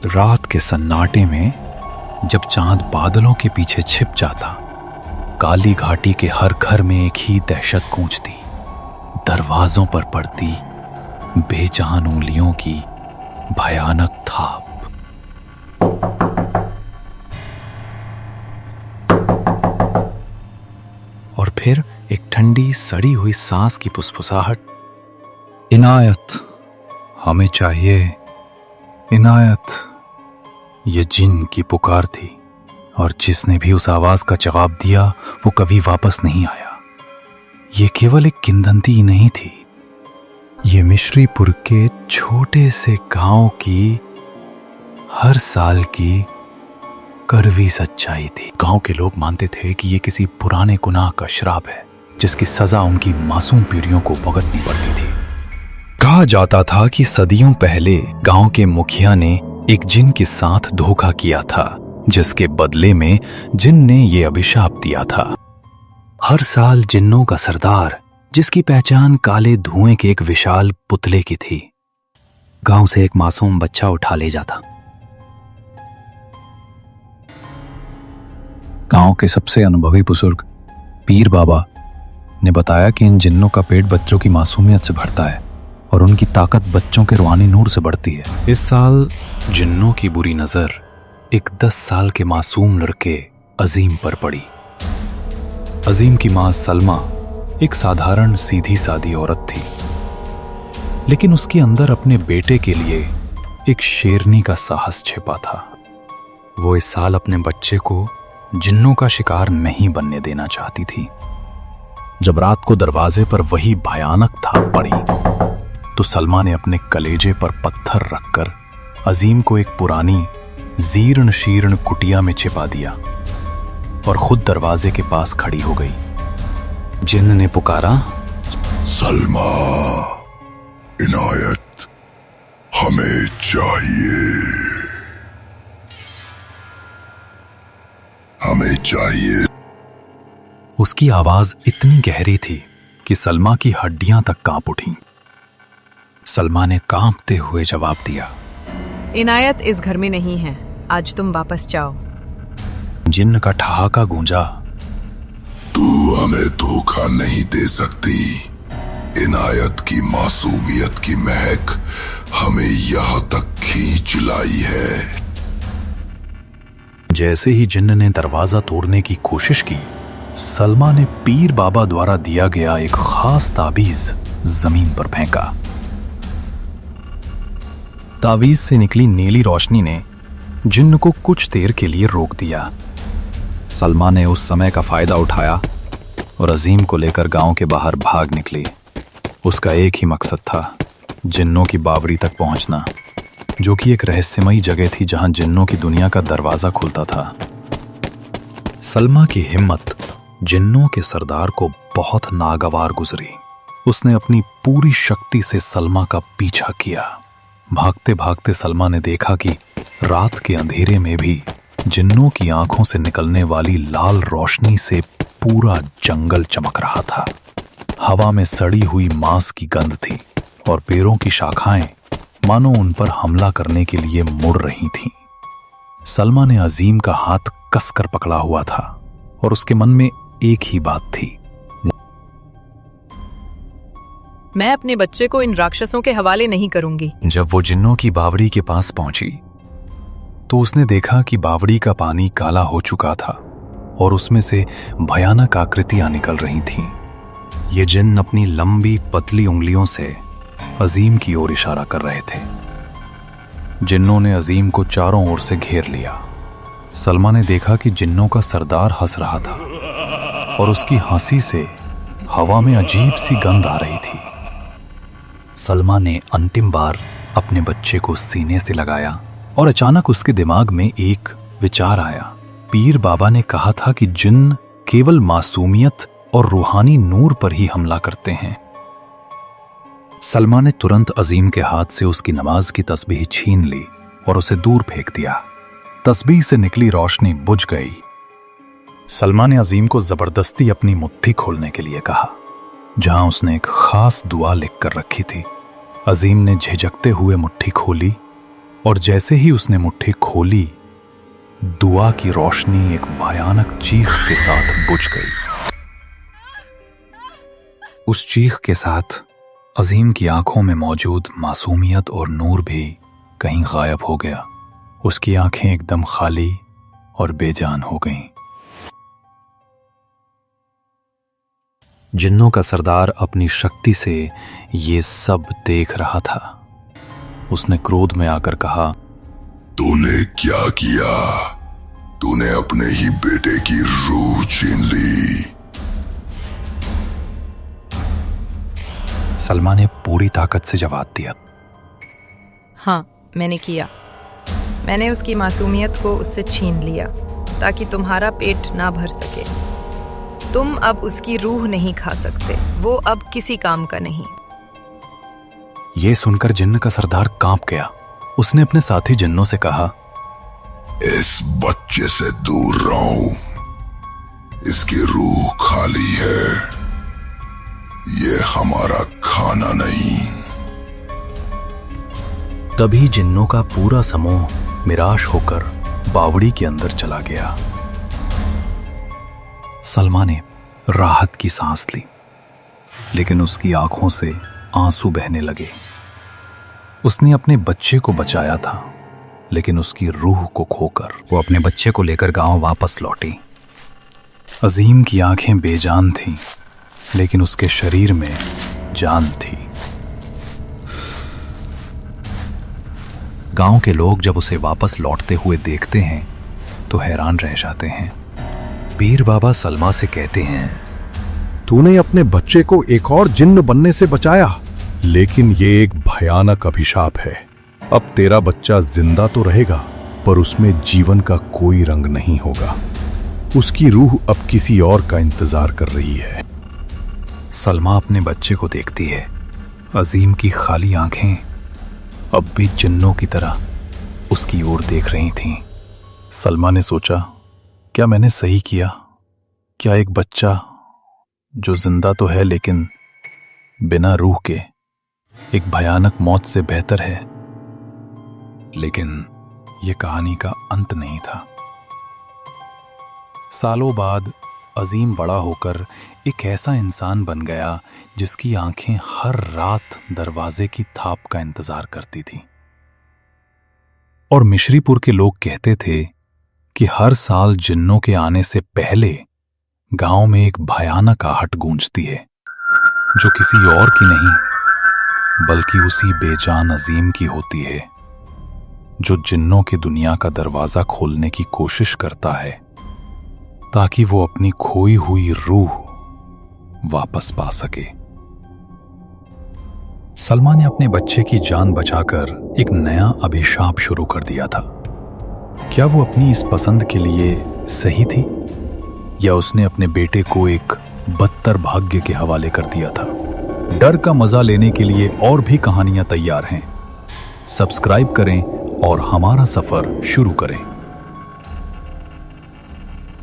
रात के सन्नाटे में जब चांद बादलों के पीछे छिप जाता, काली घाटी के हर घर में एक ही दहशत गूंजती। दरवाजों पर पड़ती बेजान उंगलियों की भयानक थाप। और फिर एक ठंडी सड़ी हुई सांस की फुसफुसाहट। इनायत, हमें चाहिए इनायत। ये जिन की पुकार थी, और जिसने भी उस आवाज का जवाब दिया वो कभी वापस नहीं आया। ये केवल एक किंवदंती ही नहीं थी, ये मिश्रीपुर के छोटे से गांव की हर साल की कड़वी सच्चाई थी। गांव के लोग मानते थे कि ये किसी पुराने गुनाह का श्राप है, जिसकी सजा उनकी मासूम पीढ़ियों को भुगतनी पड़ती थी। कहा जाता था कि सदियों पहले गांव के मुखिया ने एक जिन के साथ धोखा किया था, जिसके बदले में जिन ने ये अभिशाप दिया था। हर साल जिन्नों का सरदार, जिसकी पहचान काले धुएं के एक विशाल पुतले की थी, गांव से एक मासूम बच्चा उठा ले जाता। गांव के सबसे अनुभवी बुजुर्ग पीर बाबा ने बताया कि इन जिन्नों का पेट बच्चों की मासूमियत से भरता है और उनकी ताकत बच्चों के रूहानी नूर से बढ़ती है। इस साल जिन्नों की बुरी नजर एक 10 साल के मासूम लड़के अजीम पर पड़ी। अजीम की मां सलमा एक साधारण सीधी सादी औरत थी, लेकिन उसके अंदर अपने बेटे के लिए एक शेरनी का साहस छिपा था। वो इस साल अपने बच्चे को जिन्नों का शिकार नहीं बनने देना चाहती थी। जब रात को दरवाजे पर वही भयानक थाप पड़ी, तो सलमा ने अपने कलेजे पर पत्थर रखकर अजीम को एक पुरानी जीर्ण शीर्ण कुटिया में छिपा दिया और खुद दरवाजे के पास खड़ी हो गई। जिन्न ने पुकारा, सलमा, इनायत, हमें चाहिए, हमें चाहिए। उसकी आवाज इतनी गहरी थी कि सलमा की हड्डियां तक कांप उठी। सलमा ने कांपते हुए जवाब दिया, इनायत इस घर में नहीं है, आज तुम वापस जाओ। जिन्न का ठहाका गूंजा, तू हमें धोखा नहीं दे सकती। इनायत की मासूमियत की महक हमें यहां तक खींच लाई है। जैसे ही जिन्न ने दरवाजा तोड़ने की कोशिश की, सलमा ने पीर बाबा द्वारा दिया गया एक खास ताबीज जमीन पर फेंका। तावीज से निकली नीली रोशनी ने जिन्न को कुछ देर के लिए रोक दिया। सलमा ने उस समय का फायदा उठाया और अजीम को लेकर गांव के बाहर भाग निकली। उसका एक ही मकसद था, जिन्नों की बावड़ी तक पहुंचना, जो कि एक रहस्यमयी जगह थी जहां जिन्नों की दुनिया का दरवाजा खुलता था। सलमा की हिम्मत जिन्नों के सरदार को बहुत नागवार गुजरी। उसने अपनी पूरी शक्ति से सलमा का पीछा किया। भागते भागते सलमा ने देखा कि रात के अंधेरे में भी जिन्नों की आंखों से निकलने वाली लाल रोशनी से पूरा जंगल चमक रहा था। हवा में सड़ी हुई मांस की गंध थी और पेड़ों की शाखाएं मानो उन पर हमला करने के लिए मुड़ रही थीं। सलमा ने अजीम का हाथ कसकर पकड़ा हुआ था और उसके मन में एक ही बात थी, मैं अपने बच्चे को इन राक्षसों के हवाले नहीं करूंगी। जब वो जिन्नों की बावड़ी के पास पहुंची तो उसने देखा कि बावड़ी का पानी काला हो चुका था और उसमें से भयानक आकृतियां निकल रही थीं। ये जिन्न अपनी लंबी पतली उंगलियों से अजीम की ओर इशारा कर रहे थे। जिन्नों ने अजीम को चारों ओर से घेर लिया। सलमा ने देखा कि जिन्नों का सरदार हंस रहा था और उसकी हंसी से हवा में अजीब सी गंध आ रही थी। सलमा ने अंतिम बार अपने बच्चे को सीने से लगाया और अचानक उसके दिमाग में एक विचार आया। पीर बाबा ने कहा था कि जिन्न केवल मासूमियत और रूहानी नूर पर ही हमला करते हैं। सलमा ने तुरंत अजीम के हाथ से उसकी नमाज की तस्बीह छीन ली और उसे दूर फेंक दिया। तस्बीह से निकली रोशनी बुझ गई सलमा ने अजीम को जबरदस्ती अपनी मुट्ठी खोलने के लिए कहा, जहां उसने एक खास दुआ लिखकर रखी थी। अजीम ने झिझकते हुए मुट्ठी खोली और जैसे ही उसने मुट्ठी खोली, दुआ की रोशनी एक भयानक चीख के साथ बुझ गई। उस चीख के साथ अजीम की आंखों में मौजूद मासूमियत और नूर भी कहीं गायब हो गया। उसकी आंखें एकदम खाली और बेजान हो गईं। जिन्नों का सरदार अपनी शक्ति से ये सब देख रहा था। उसने क्रोध में आकर कहा, तूने क्या किया? तूने अपने ही बेटे की रूह छीन ली। सलमा ने पूरी ताकत से जवाब दिया, हाँ, मैंने किया। मैंने उसकी मासूमियत को उससे छीन लिया ताकि तुम्हारा पेट ना भर सके। तुम अब उसकी रूह नहीं खा सकते, वो अब किसी काम का नहीं। यह सुनकर जिन्न का सरदार कांप गया। उसने अपने साथी जिन्नों से कहा, इस बच्चे से दूर रहो, इसकी रूह खाली है, ये हमारा खाना नहीं। तभी जिन्नों का पूरा समूह निराश होकर बावड़ी के अंदर चला गया। सलमा ने राहत की सांस ली, लेकिन उसकी आंखों से आंसू बहने लगे। उसने अपने बच्चे को बचाया था, लेकिन उसकी रूह को खोकर वो अपने बच्चे को लेकर गांव वापस लौटी। अजीम की आंखें बेजान थीं, लेकिन उसके शरीर में जान थी। गांव के लोग जब उसे वापस लौटते हुए देखते हैं तो हैरान रह जाते हैं। पीर बाबा सलमा से कहते हैं, तूने अपने बच्चे को एक और जिन्न बनने से बचाया, लेकिन ये एक भयानक अभिशाप है। अब तेरा बच्चा जिंदा तो रहेगा, पर उसमें जीवन का कोई रंग नहीं होगा। उसकी रूह अब किसी और का इंतजार कर रही है। सलमा अपने बच्चे को देखती है। अजीम की खाली आंखें अब भी जिन्नों की तरह उसकी ओर देख रही थीं। सलमा ने सोचा, क्या मैंने सही किया? क्या एक बच्चा जो जिंदा तो है लेकिन बिना रूह के एक भयानक मौत से बेहतर है? लेकिन यह कहानी का अंत नहीं था। सालों बाद अजीम बड़ा होकर एक ऐसा इंसान बन गया जिसकी आंखें हर रात दरवाजे की थाप का इंतजार करती थीं। और मिश्रीपुर के लोग कहते थे कि हर साल जिन्नों के आने से पहले गांव में एक भयानक आहट गूंजती है, जो किसी और की नहीं बल्कि उसी बेजान अजीम की होती है, जो जिन्नों की दुनिया का दरवाजा खोलने की कोशिश करता है ताकि वो अपनी खोई हुई रूह वापस पा सके। सलमा ने अपने बच्चे की जान बचाकर एक नया अभिशाप शुरू कर दिया था। क्या वो अपनी इस पसंद के लिए सही थी, या उसने अपने बेटे को एक बदतर भाग्य के हवाले कर दिया था? डर का मजा लेने के लिए और भी कहानियां तैयार हैं। सब्सक्राइब करें और हमारा सफर शुरू करें।